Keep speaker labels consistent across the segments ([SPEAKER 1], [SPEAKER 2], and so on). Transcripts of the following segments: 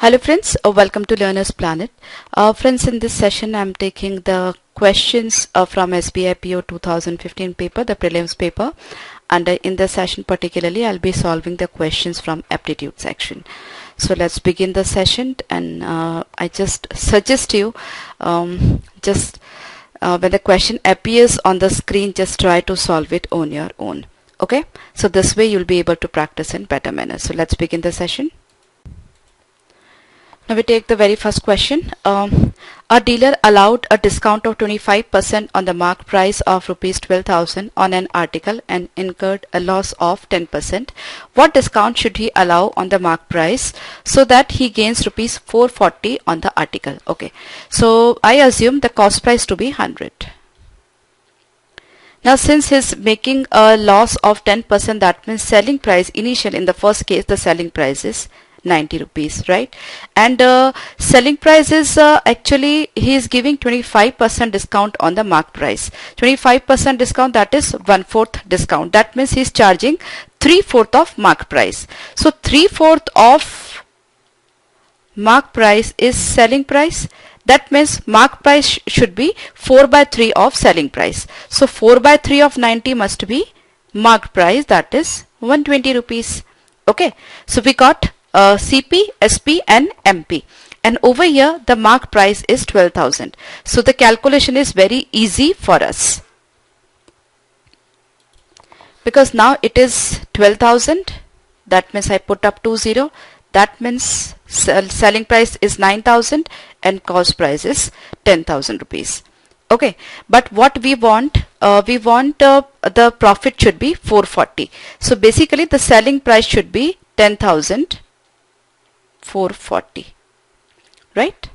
[SPEAKER 1] Hello friends, welcome to Learner's Planet. Friends, in this session I'm taking the questions from SBI PO 2015 paper, the prelims paper, and in this session particularly I'll be solving the questions from aptitude section. So let's begin the session, and I just suggest you when the question appears on the screen, just try to solve it on your own. Okay, so this way you'll be able to practice in better manner. So let's begin the session. Now we take the very first question. A dealer allowed a discount of 25% on the mark price of rupees 12,000 on an article and incurred a loss of 10%. What discount should he allow on the mark price so that he gains rupees 440 on the article? Okay, so I assume the cost price to be 100. Now since he's making a loss of 10%, that means selling price initial, in the first case the selling price is 90 rupees, right? And selling price is actually he is giving 25% discount on the mark price. 25% discount, that is 1/4 discount. That means he's charging 3/4 of mark price. So 3/4 of mark price is selling price. That means mark price should be 4/3 of selling price. So 4/3 of 90 must be mark price, that is 120 rupees. Okay, so we got CP, SP and MP, and over here the mark price is 12,000. So the calculation is very easy for us, because now it is 12,000. That means I put up 20. That means selling price is 9,000 and cost price is 10,000 rupees. Okay, but what we want, the profit should be 440. So basically the selling price should be 10,440, right?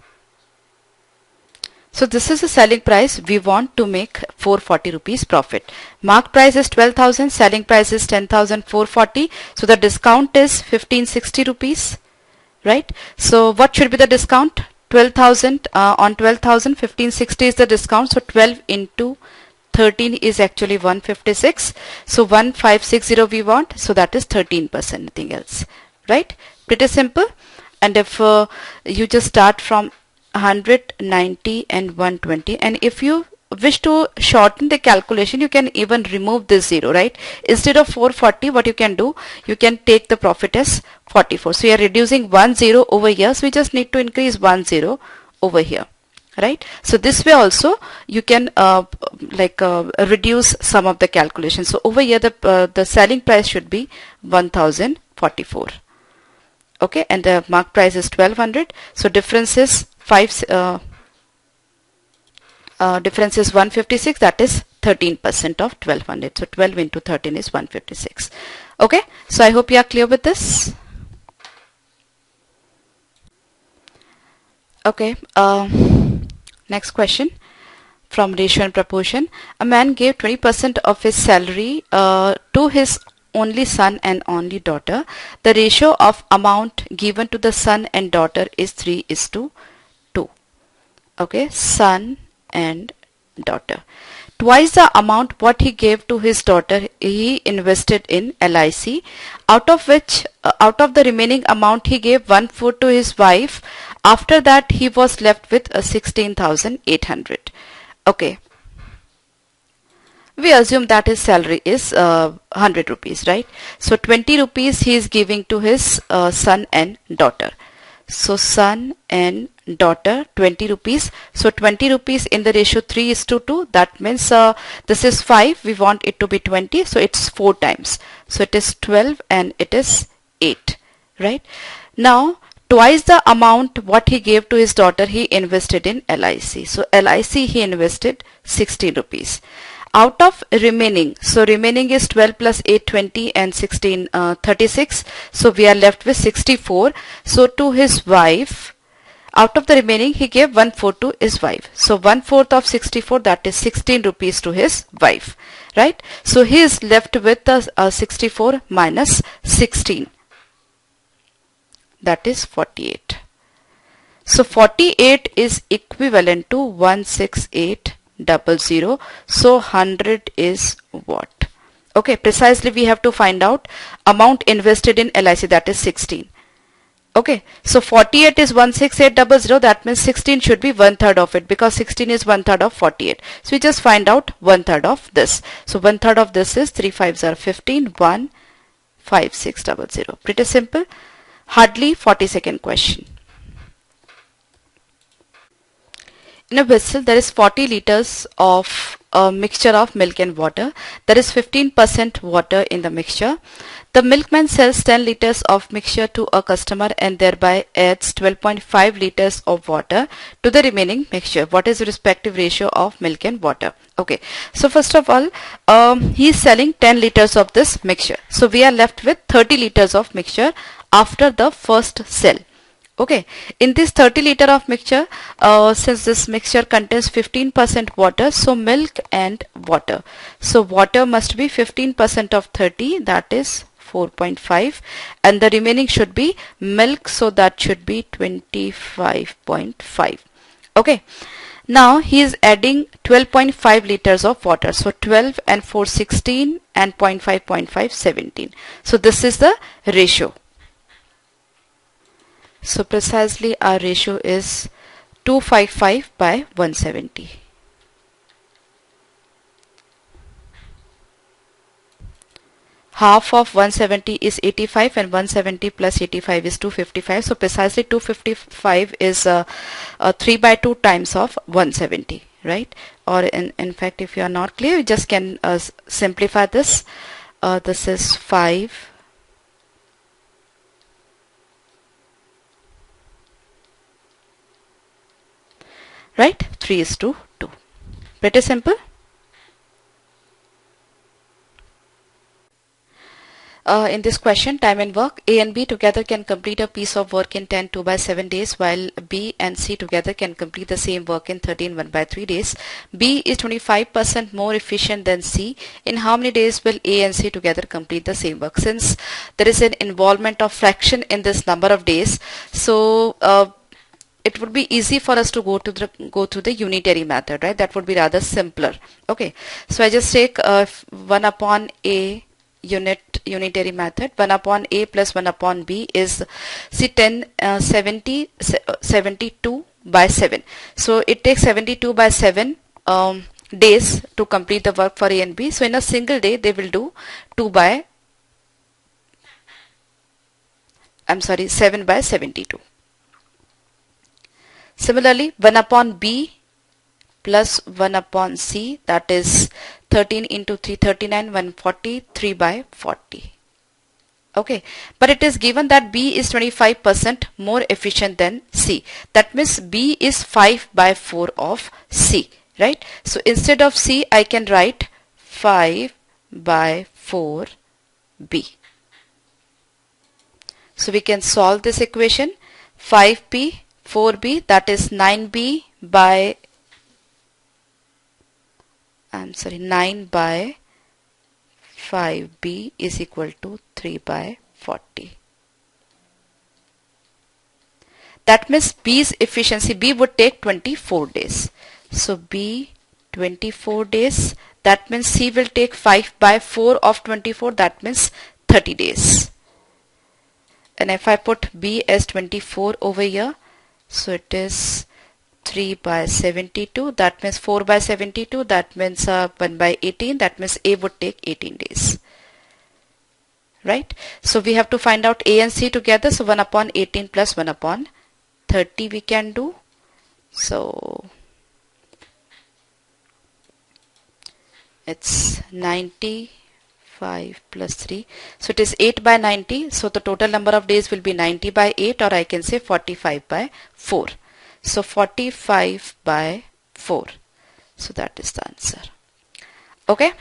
[SPEAKER 1] So this is the selling price. We want to make 440 rupees profit. Mark price is 12,000, selling price is 10,440. So the discount is 1560 rupees, right? So what should be the discount? 12,000 on 12,000, 1560 is the discount. So 12 into 13 is actually 156. So 1560 we want. So that is 13%, nothing else, right? Pretty simple. And if you just start from 100, 90 and 120, and if you wish to shorten the calculation, you can even remove this 0, right? Instead of 440, what you can do, you can take the profit as 44. So you are reducing 1 0 over here, so we just need to increase 1 0 over here, right? So this way also you can reduce some of the calculation. So over here the selling price should be 1044. Okay, and the mark price is 1200. So difference is 156. That is 13% of 1200. So 12 into 13 is 156. Okay, so I hope you are clear with this. Okay, next question from ratio and proportion. A man gave 20% of his salary to his only son and only daughter. The ratio of amount given to the son and daughter is 3:2. Okay, son and daughter. Twice the amount what he gave to his daughter he invested in LIC, out of the remaining amount he gave 1/4 to his wife. After that he was left with 16,800. Okay, we assume that his salary is 100 rupees, right? So 20 rupees he is giving to his son and daughter. So son and daughter 20 rupees. So 20 rupees in the ratio 3:2. That means this is 5. We want it to be 20. So it's 4 times. So it is 12 and it is 8, right? Now twice the amount what he gave to his daughter he invested in LIC. So LIC he invested 16 rupees. Out of remaining, so remaining is 12 plus 8, 20 and 16, 36. So we are left with 64. So to his wife, out of the remaining he gave 1/4 to his wife. So 1/4 of 64, that is 16 rupees to his wife, right? So he is left with 64 minus 16. That is 48. So 48 is equivalent to 16800. So 100 is what? Okay, precisely we have to find out amount invested in LIC, that is 16. Okay, so 48 is 16800, that means 16 should be 1/3 of it, because 16 is 1/3 of 48. So we just find out 1/3 of this. So 1/3 of this is 3 5s are 15, 15600. Pretty simple. Hardly 40-second question. In a vessel, there is 40 liters of a mixture of milk and water. There is 15% water in the mixture. The milkman sells 10 liters of mixture to a customer and thereby adds 12.5 liters of water to the remaining mixture. What is the respective ratio of milk and water? Okay, so first of all, he is selling 10 liters of this mixture. So we are left with 30 liters of mixture after the first sell. Okay, in this 30 liter of mixture, since this mixture contains 15% water, so milk and water. So water must be 15% of 30, that is 4.5, and the remaining should be milk, so that should be 25.5. Okay, now he is adding 12.5 liters of water. So 12 and 4 16 and 0.5 17. So this is the ratio. So precisely our ratio is 255 by 170. Half of 170 is 85 and 170 plus 85 is 255. So precisely 255 is 3 by 2 times of 170, right? Or in fact, if you are not clear, you just can simplify this. This is 5. Right? 3:2. Pretty simple. In this question, time and work, A and B together can complete a piece of work in 10 2/7 days, while B and C together can complete the same work in 13 1/3 days. B is 25% more efficient than C. In how many days will A and C together complete the same work? Since there is an involvement of fraction in this number of days, so it would be easy for us to go through the unitary method, right? That would be rather simpler. Okay, so I just take 1 upon A unitary method. 1 upon A plus 1 upon B is 72 by 7. So it takes 72 by 7 days to complete the work for A and B. So in a single day they will do 7 by 72. Similarly, 1 upon B plus 1 upon C, that is 13 into 3 39, 140, 3 by 40. Okay, but it is given that B is 25% more efficient than C. That means B is 5 by 4 of C, right? So instead of C, I can write 5 by 4 B. So we can solve this equation. 5B 4B, that is 9B by 9 by 5B is equal to 3 by 40. That means B's efficiency, B would take 24 days. So B 24 days, that means C will take 5 by 4 of 24, that means 30 days. And if I put B as 24 over here, so it is 3 by 72, that means 4 by 72, that means 1 by 18, that means A would take 18 days. Right? So we have to find out A and C together. So 1 upon 18 plus 1 upon 30 we can do. So it's 95 plus 3. So it is 8 by 90. So the total number of days will be 90 by 8, or I can say 45 by 4. So 45 by 4. So that is the answer. Okay.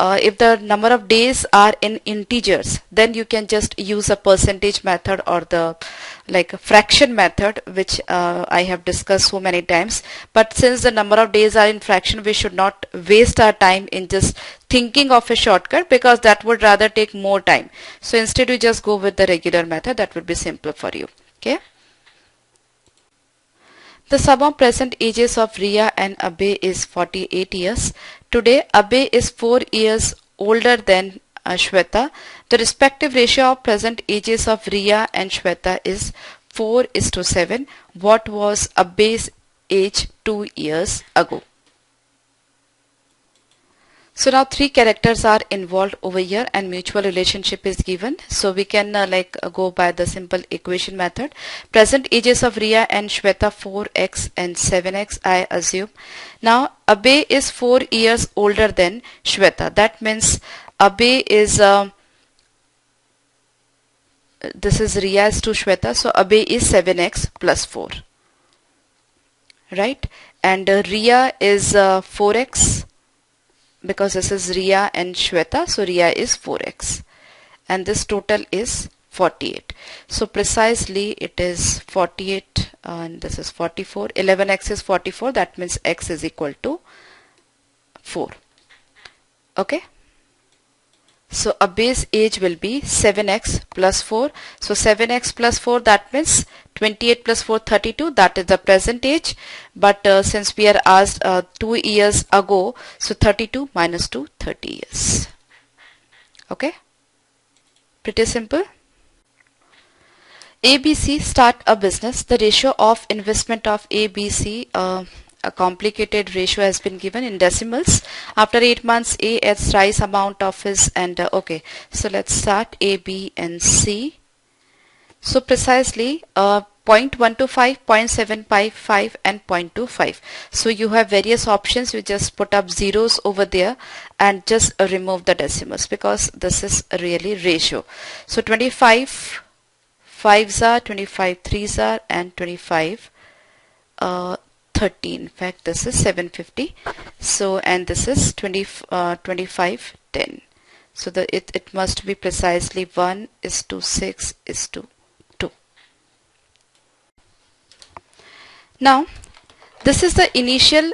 [SPEAKER 1] If the number of days are in integers, then you can just use a percentage method or the fraction method, which I have discussed so many times. But since the number of days are in fraction, we should not waste our time in just thinking of a shortcut, because that would rather take more time. So instead you just go with the regular method. That would be simpler for you. Okay. The sum of present ages of Ria and Abe is 48 years. Today, Abe is 4 years older than Shweta. The respective ratio of present ages of Riya and Shweta is 4:7. What was a base age 2 years ago? So now three characters are involved over here and mutual relationship is given. So we can go by the simple equation method. Present ages of Riya and Shweta 4x and 7x, I assume. Now Abhay is 4 years older than Shweta. That means Abhay is this is Riya's to Shweta. So Abhay is 7x plus 4. Right? And Riya is 4x. Because this is Riya and Shweta, so Riya is 4x and this total is 48. So precisely it is 48 and this is 44. 11x is 44, that means x is equal to 4. Okay. So a base age will be 7x plus 4. So 7x plus 4, that means 28 plus 4, 32. That is the present age. But since we are asked 2 years ago, so 32 minus 2, 30 years. Okay. Pretty simple. ABC start a business. The ratio of investment of ABC, a complicated ratio has been given in decimals. After 8 months, A adds thrice amount of his and okay. So let's start A, B and C. So precisely 0.125, 0.755 and 0.25. So you have various options. You just put up zeros over there and just remove the decimals because this is really ratio. So 25 5s are, 25 3s are and 25 30. In fact, this is 750. So and this is 25 10. So it must be precisely 1:6:2. Now this is the initial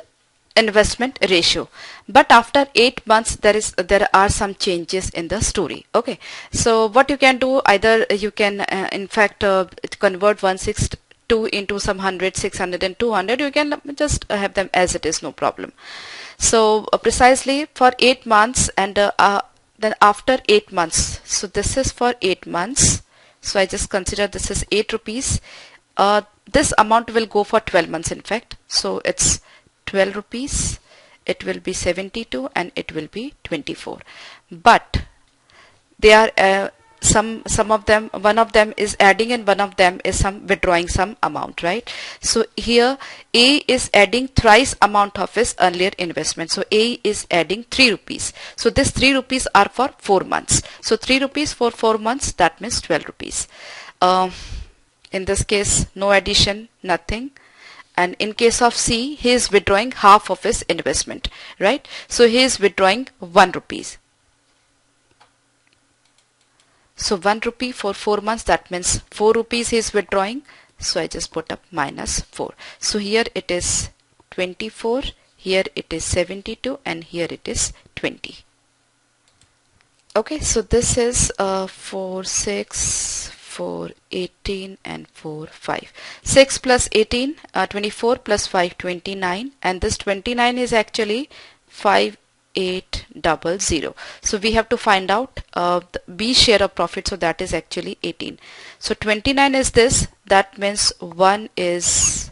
[SPEAKER 1] investment ratio, but after 8 months there are some changes in the story. Okay, so what you can do, either you can in fact convert 162 into some 100, 600 and 200. You can just have them as it is, no problem. So precisely for 8 months and then after 8 months, so this is for 8 months. So I just consider this is 8 rupees. This amount will go for 12 months in fact. So it's 12 rupees, it will be 72 and it will be 24. But they are some of them, one of them is adding and one of them is some withdrawing some amount, right? So here A is adding thrice amount of his earlier investment. So A is adding 3 rupees. So this 3 rupees are for 4 months. So 3 rupees for 4 months, that means 12 rupees. In this case, no addition, nothing. And in case of C, he is withdrawing half of his investment, right? So he is withdrawing 1 rupees. So 1 rupee for 4 months, that means 4 rupees he is withdrawing. So I just put up minus 4. So here it is 24, here it is 72 and here it is 20. Okay, so this is 4, 6, 4, 18 and 4, 5. 6 plus 18, 24 plus 5, 29, and this 29 is actually 5800. So we have to find out the B share of profit, so that is actually 18. So 29 is this, that means 1 is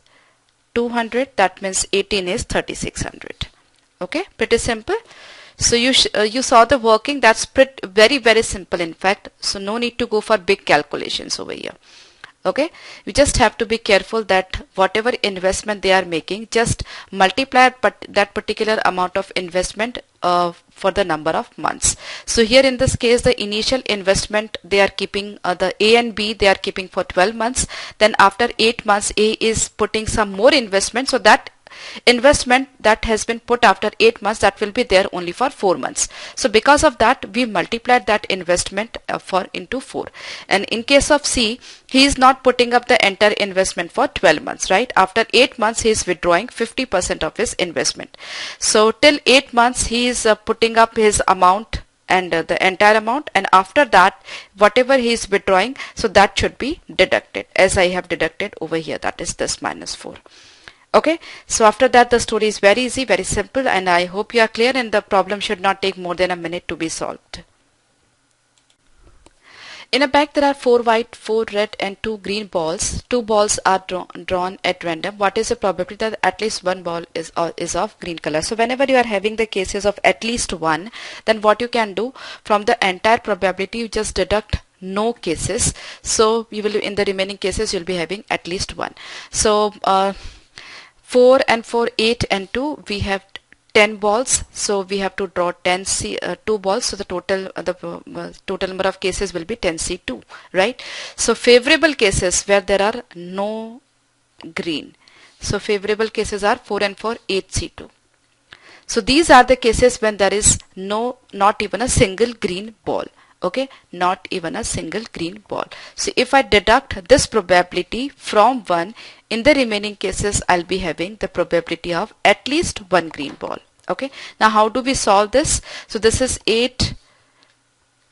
[SPEAKER 1] 200, that means 18 is 3600. Okay, pretty simple. So you saw the working. That's very simple in fact. So no need to go for big calculations over here. Okay, you just have to be careful that whatever investment they are making, just multiply that particular amount of investment for the number of months. So here in this case, the initial investment they are keeping, the A and B they are keeping for 12 months. Then after 8 months, A is putting some more investment. So that investment that has been put after 8 months, that will be there only for 4 months. So because of that, we multiplied that investment into 4. And in case of C, he is not putting up the entire investment for 12 months, right? After 8 months, he is withdrawing 50% of his investment. So till 8 months, he is putting up his amount and the entire amount, and after that whatever he is withdrawing, so that should be deducted, as I have deducted over here, that is this minus 4. Okay, so after that the story is very easy, very simple, and I hope you are clear, and the problem should not take more than a minute to be solved. In a bag, there are 4 white, 4 red, and 2 green balls. 2 balls are drawn at random. What is the probability that at least one ball is of green color? So whenever you are having the cases of at least one, then what you can do, from the entire probability, you just deduct no cases. So you will, in the remaining cases, you'll be having at least one. So 4 and 4, 8 and 2, we have 10 balls, so we have to draw 2 balls, so the total number of cases will be 10C2, right? So favorable cases where there are no green, so favorable cases are 4 and 4, 8C2. So these are the cases when there is not even a single green ball. Okay, not even a single green ball. So if I deduct this probability from 1, in the remaining cases I'll be having the probability of at least one green ball. Okay, now how do we solve this? So this is 8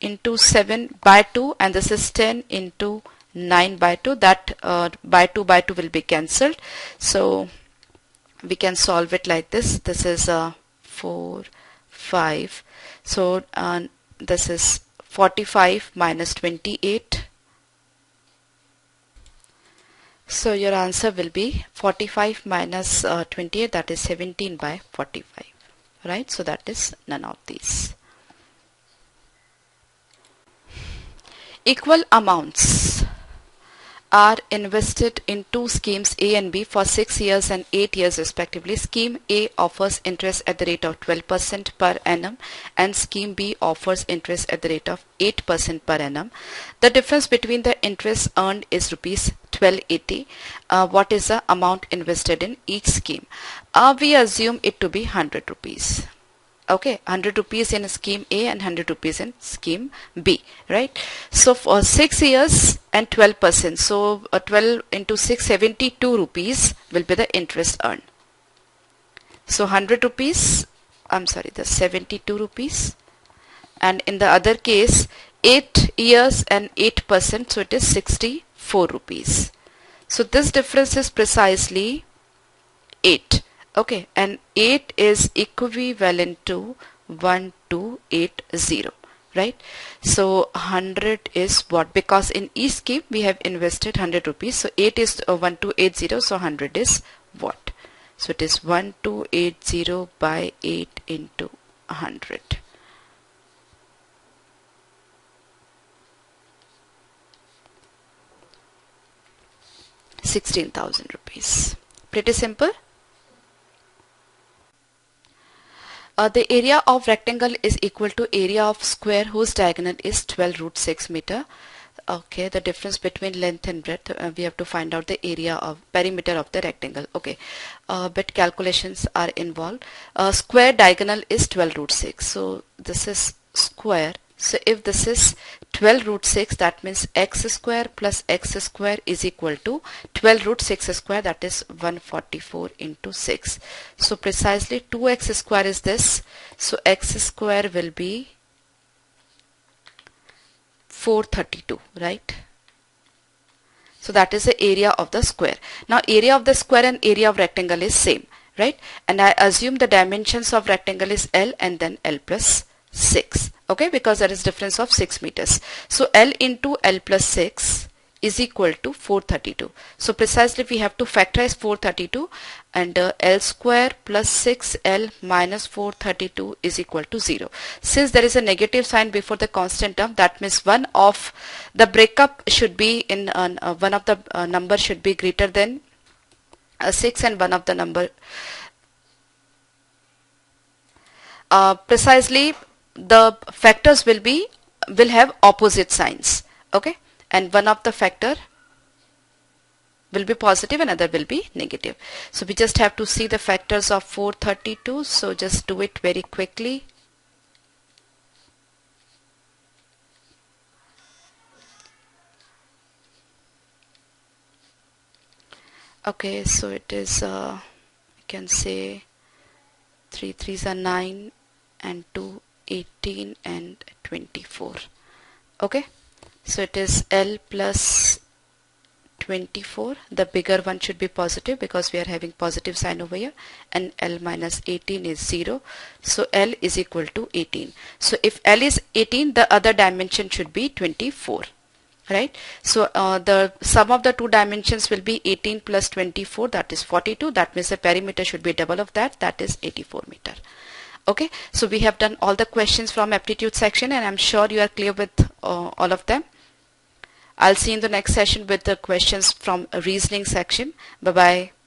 [SPEAKER 1] into 7 by 2, and this is 10 into 9 by 2. That by 2 will be cancelled. So we can solve it like this. This is 4, 5. So this is 45 minus 28. So your answer will be 45 minus 28, that is 17 by 45, right? So that is none of these. Equal amounts are invested in two schemes A and B for 6 years and 8 years respectively. Scheme A offers interest at the rate of 12% per annum and scheme B offers interest at the rate of 8% per annum. The difference between the interest earned is rupees 1280. What is the amount invested in each scheme? We assume it to be 100 rupees. Okay, 100 rupees in scheme A and 100 rupees in scheme B, right? So for 6 years and 12%, so 12 into 6, 72 rupees will be the interest earned. So 100 rupees, I'm sorry, the 72 rupees. And in the other case, 8 years and 8%, so it is 64 rupees. So this difference is precisely 8. Okay, and 8 is equivalent to 1280, right? So 100 is what? Because in each scheme we have invested 100 rupees. So 8 is 1280, so 100 is what? So it is 1280 by 8 into 100. ₹16,000. Pretty simple. The area of rectangle is equal to area of square whose diagonal is 12 root 6 meter. Okay, the difference between length and breadth, we have to find out the area of perimeter of the rectangle. Okay, but calculations are involved. Square diagonal is 12 root 6. So this is square. So if this is 12 root 6, that means x square plus x square is equal to 12 root 6 square, that is 144 into 6. So precisely 2x square is this. So x square will be 432, right? So that is the area of the square. Now area of the square and area of rectangle is same, right? And I assume the dimensions of rectangle is L and then L plus 6. Okay, because there is difference of 6 meters. So L into L plus 6 is equal to 432. So precisely we have to factorize 432, and L square plus 6L minus 432 is equal to 0. Since there is a negative sign before the constant term, that means one of the breakup should be in one of the number should be greater than 6, and one of the number precisely the factors will have opposite signs. Okay, and one of the factor will be positive and other will be negative. So we just have to see the factors of 432. So just do it very quickly. Okay, so it is you can say 3 3s are 9 and 2 18 and 24. Okay, so it is L plus 24. The bigger one should be positive because we are having positive sign over here, and L minus 18 is 0. So L is equal to 18. So if L is 18, the other dimension should be 24. right? So the sum of the two dimensions will be 18 plus 24, that is 42. That means the perimeter should be double of that, that is 84 meter. Okay, so we have done all the questions from aptitude section, and I'm sure you are clear with all of them. I'll see you in the next session with the questions from reasoning section. Bye bye.